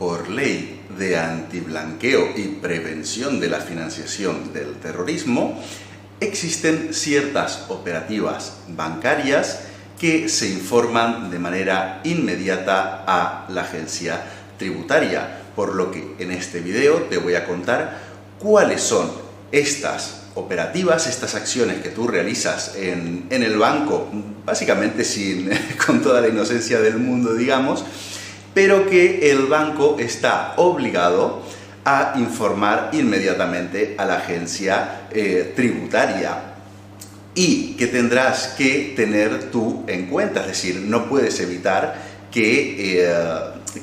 Por ley de antiblanqueo y prevención de la financiación del terrorismo, existen ciertas operativas bancarias que se informan de manera inmediata a la agencia tributaria, por lo que en este video te voy a contar cuáles son estas operativas, estas acciones que tú realizas en el banco, básicamente con toda la inocencia del mundo, digamos, pero que el banco está obligado a informar inmediatamente a la agencia tributaria y que tendrás que tener tú en cuenta, es decir, no puedes evitar que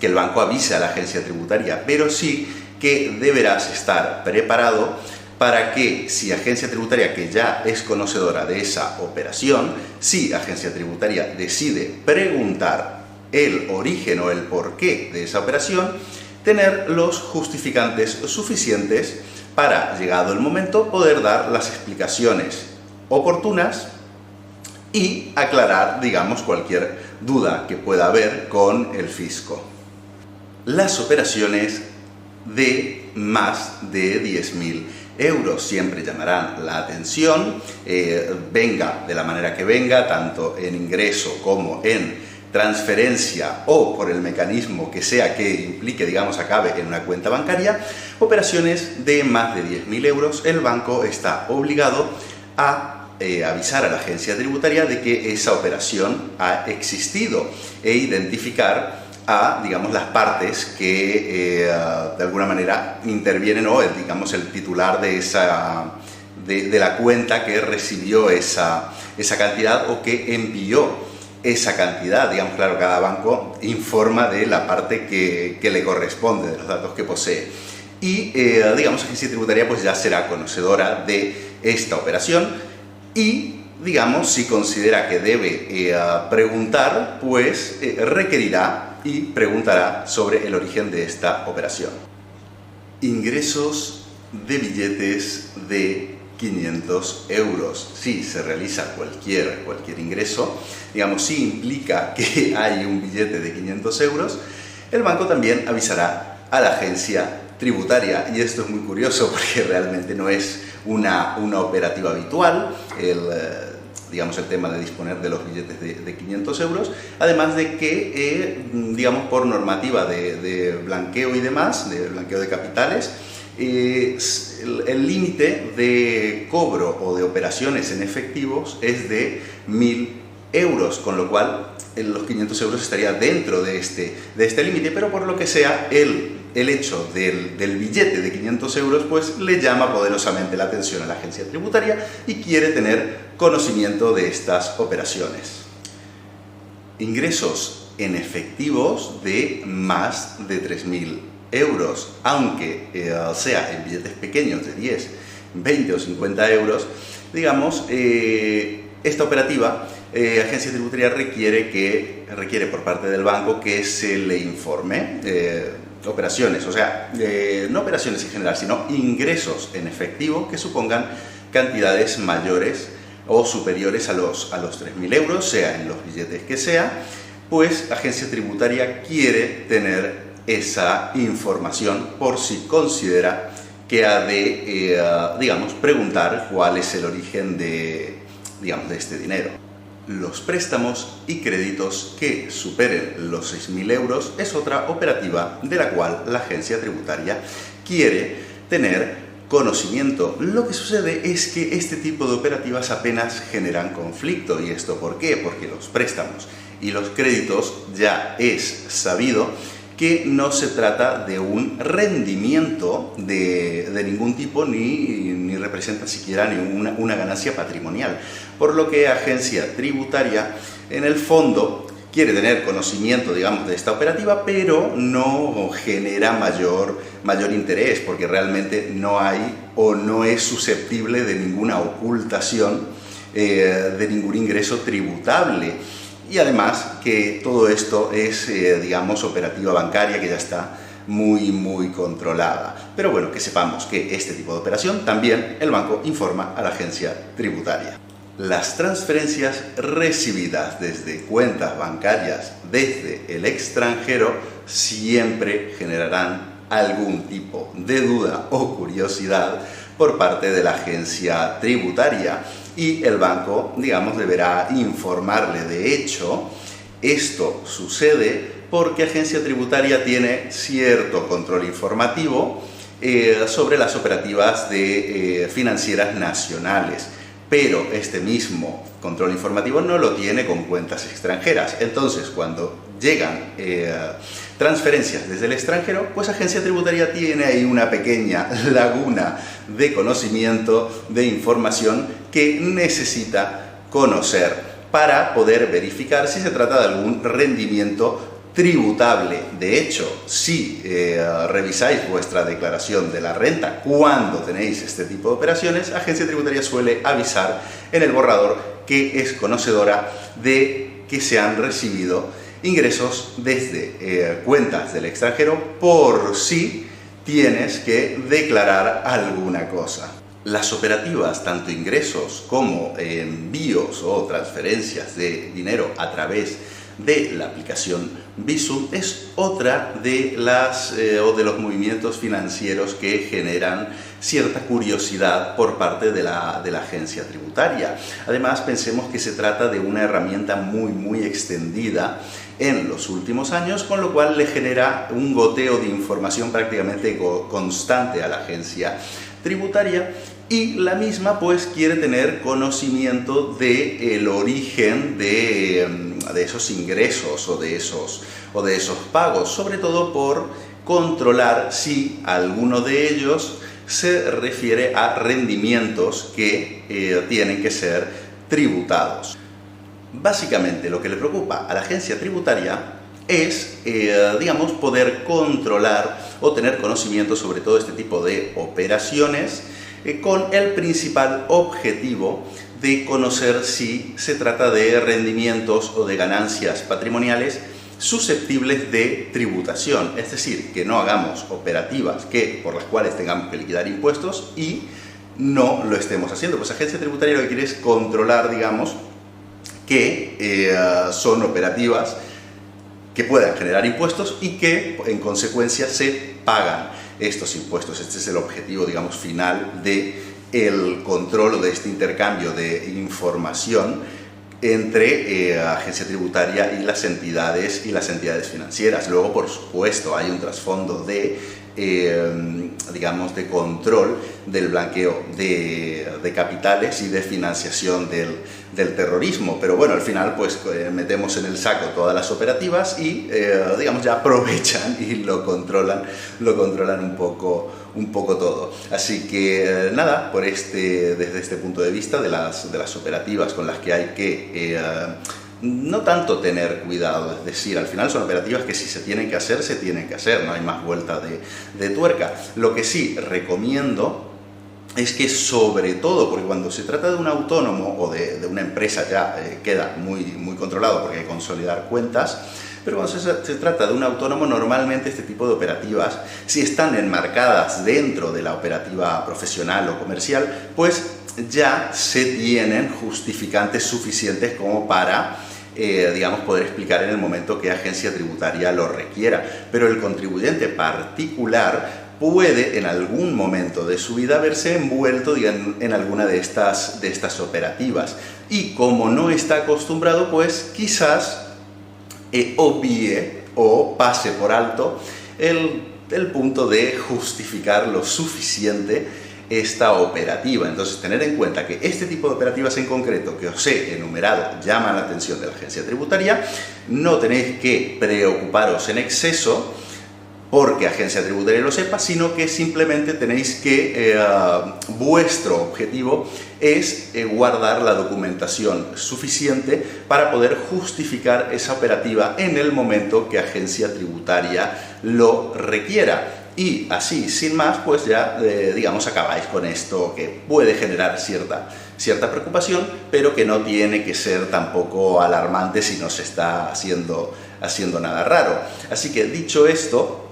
el banco avise a la agencia tributaria, pero sí que deberás estar preparado para que si agencia tributaria que ya es conocedora de esa operación, si agencia tributaria decide preguntar el origen o el porqué de esa operación, tener los justificantes suficientes para, llegado el momento, poder dar las explicaciones oportunas y aclarar, digamos, cualquier duda que pueda haber con el fisco. Las operaciones de más de 10.000 euros siempre llamarán la atención, venga de la manera que venga, tanto en ingreso como en transferencia o por el mecanismo que sea que implique, digamos, acabe en una cuenta bancaria. Operaciones de más de 10.000 euros, el banco está obligado a avisar a la agencia tributaria de que esa operación ha existido e identificar a, digamos, las partes que de alguna manera intervienen o, digamos, el titular de la cuenta que recibió esa cantidad o que envió esa cantidad. Digamos, claro, cada banco informa de la parte que le corresponde, de los datos que posee. Y, digamos, la agencia tributaria pues ya será conocedora de esta operación y, digamos, si considera que debe preguntar, pues requerirá y preguntará sobre el origen de esta operación. Ingresos de billetes de 500 euros. Si se realiza cualquier ingreso, digamos, si implica que hay un billete de 500 euros, el banco también avisará a la agencia tributaria. Y esto es muy curioso porque realmente no es una operativa habitual, digamos, el tema de disponer de los billetes de 500 euros, además de que, digamos, por normativa de blanqueo y demás, de blanqueo de capitales, el límite de cobro o de operaciones en efectivos es de 1.000 euros, con lo cual los 500 euros estaría dentro de este límite, pero por lo que sea, el hecho del billete de 500 euros pues le llama poderosamente la atención a la agencia tributaria y quiere tener conocimiento de estas operaciones. Ingresos en efectivos de más de 3.000 euros, aunque sea en billetes pequeños de 10, 20 o 50 euros, digamos, esta operativa, agencia tributaria requiere por parte del banco que se le informe operaciones, o sea, no operaciones en general, sino ingresos en efectivo que supongan cantidades mayores o superiores a los 3.000 euros, sea en los billetes que sea, pues agencia tributaria quiere tener esa información por si considera que ha de, digamos, preguntar cuál es el origen de este dinero. Los préstamos y créditos que superen los 6.000 euros es otra operativa de la cual la agencia tributaria quiere tener conocimiento. Lo que sucede es que este tipo de operativas apenas generan conflicto. ¿Y esto por qué? Porque los préstamos y los créditos ya es sabido que no se trata de un rendimiento de ningún tipo ni representa siquiera una ganancia patrimonial. Por lo que agencia tributaria, en el fondo, quiere tener conocimiento, digamos, de esta operativa, pero no genera mayor interés, porque realmente no hay o no es susceptible de ninguna ocultación, de ningún ingreso tributable. Y además que todo esto es, digamos, operativa bancaria que ya está muy controlada. Pero bueno, que sepamos que este tipo de operación también el banco informa a la agencia tributaria. Las transferencias recibidas desde cuentas bancarias desde el extranjero siempre generarán algún tipo de duda o curiosidad por parte de la agencia tributaria y el banco, digamos, deberá informarle. De hecho, esto sucede porque agencia tributaria tiene cierto control informativo sobre las operativas financieras nacionales, pero este mismo control informativo no lo tiene con cuentas extranjeras. Entonces, cuando llegan transferencias desde el extranjero, pues agencia tributaria tiene ahí una pequeña laguna de conocimiento, de información que necesita conocer para poder verificar si se trata de algún rendimiento tributable. De hecho, si revisáis vuestra declaración de la renta cuando tenéis este tipo de operaciones, agencia tributaria suele avisar en el borrador que es conocedora de que se han recibido ingresos desde cuentas del extranjero por si tienes que declarar alguna cosa. Las operativas, tanto ingresos como envíos o transferencias de dinero a través de la aplicación Bizum, es otra de los movimientos financieros que generan cierta curiosidad por parte de la agencia tributaria. Además, pensemos que se trata de una herramienta muy extendida en los últimos años, con lo cual le genera un goteo de información prácticamente constante a la agencia tributaria, y la misma pues quiere tener conocimiento del origen de esos ingresos o de esos pagos, sobre todo por controlar si alguno de ellos se refiere a rendimientos que tienen que ser tributados. Básicamente lo que le preocupa a la agencia tributaria es, digamos, poder controlar o tener conocimiento sobre todo este tipo de operaciones con el principal objetivo de conocer si se trata de rendimientos o de ganancias patrimoniales susceptibles de tributación, es decir, que no hagamos operativas por las cuales tengamos que liquidar impuestos y no lo estemos haciendo. Pues agencia tributaria lo que quiere es controlar, digamos, que son operativas que puedan generar impuestos y que en consecuencia se pagan estos impuestos. Este es el objetivo, digamos, final del control o de este intercambio de información entre agencia tributaria y las entidades financieras. Luego, por supuesto, hay un trasfondo digamos, de control del blanqueo de capitales y de financiación del terrorismo. Pero bueno, al final pues metemos en el saco todas las operativas y digamos, ya aprovechan y lo controlan un poco todo. Así que nada, desde este punto de vista de las operativas con las que hay que no tanto tener cuidado, es decir, al final son operativas que si se tienen que hacer, no hay más vuelta de tuerca. Lo que sí recomiendo es que, sobre todo, porque cuando se trata de un autónomo o de una empresa ya queda muy controlado porque hay que consolidar cuentas, pero cuando se trata de un autónomo, normalmente este tipo de operativas, si están enmarcadas dentro de la operativa profesional o comercial, pues ya se tienen justificantes suficientes como para digamos, poder explicar en el momento que agencia tributaria lo requiera. Pero el contribuyente particular puede en algún momento de su vida verse envuelto en alguna de estas operativas, y como no está acostumbrado, pues quizás obvie o pase por alto el punto de justificar lo suficiente esta operativa. Entonces, tener en cuenta que este tipo de operativas en concreto que os he enumerado llaman la atención de la agencia tributaria. No tenéis que preocuparos en exceso porque agencia tributaria lo sepa, sino que simplemente tenéis que vuestro objetivo es guardar la documentación suficiente para poder justificar esa operativa en el momento que agencia tributaria lo requiera. Y así, sin más, pues ya, digamos, acabáis con esto que puede generar cierta preocupación, pero que no tiene que ser tampoco alarmante si no se está haciendo nada raro. Así que, dicho esto,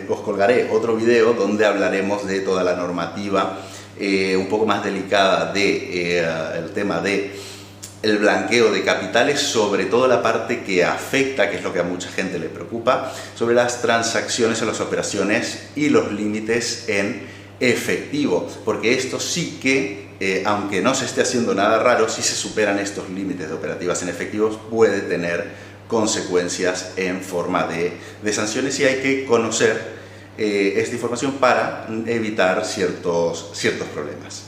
os colgaré otro vídeo donde hablaremos de toda la normativa un poco más delicada de el tema de el blanqueo de capitales, sobre todo la parte que afecta, que es lo que a mucha gente le preocupa, sobre las transacciones o las operaciones y los límites en efectivo, porque esto sí que, aunque no se esté haciendo nada raro, si se superan estos límites de operativas en efectivos, puede tener consecuencias en forma de sanciones, y hay que conocer esta información para evitar ciertos problemas.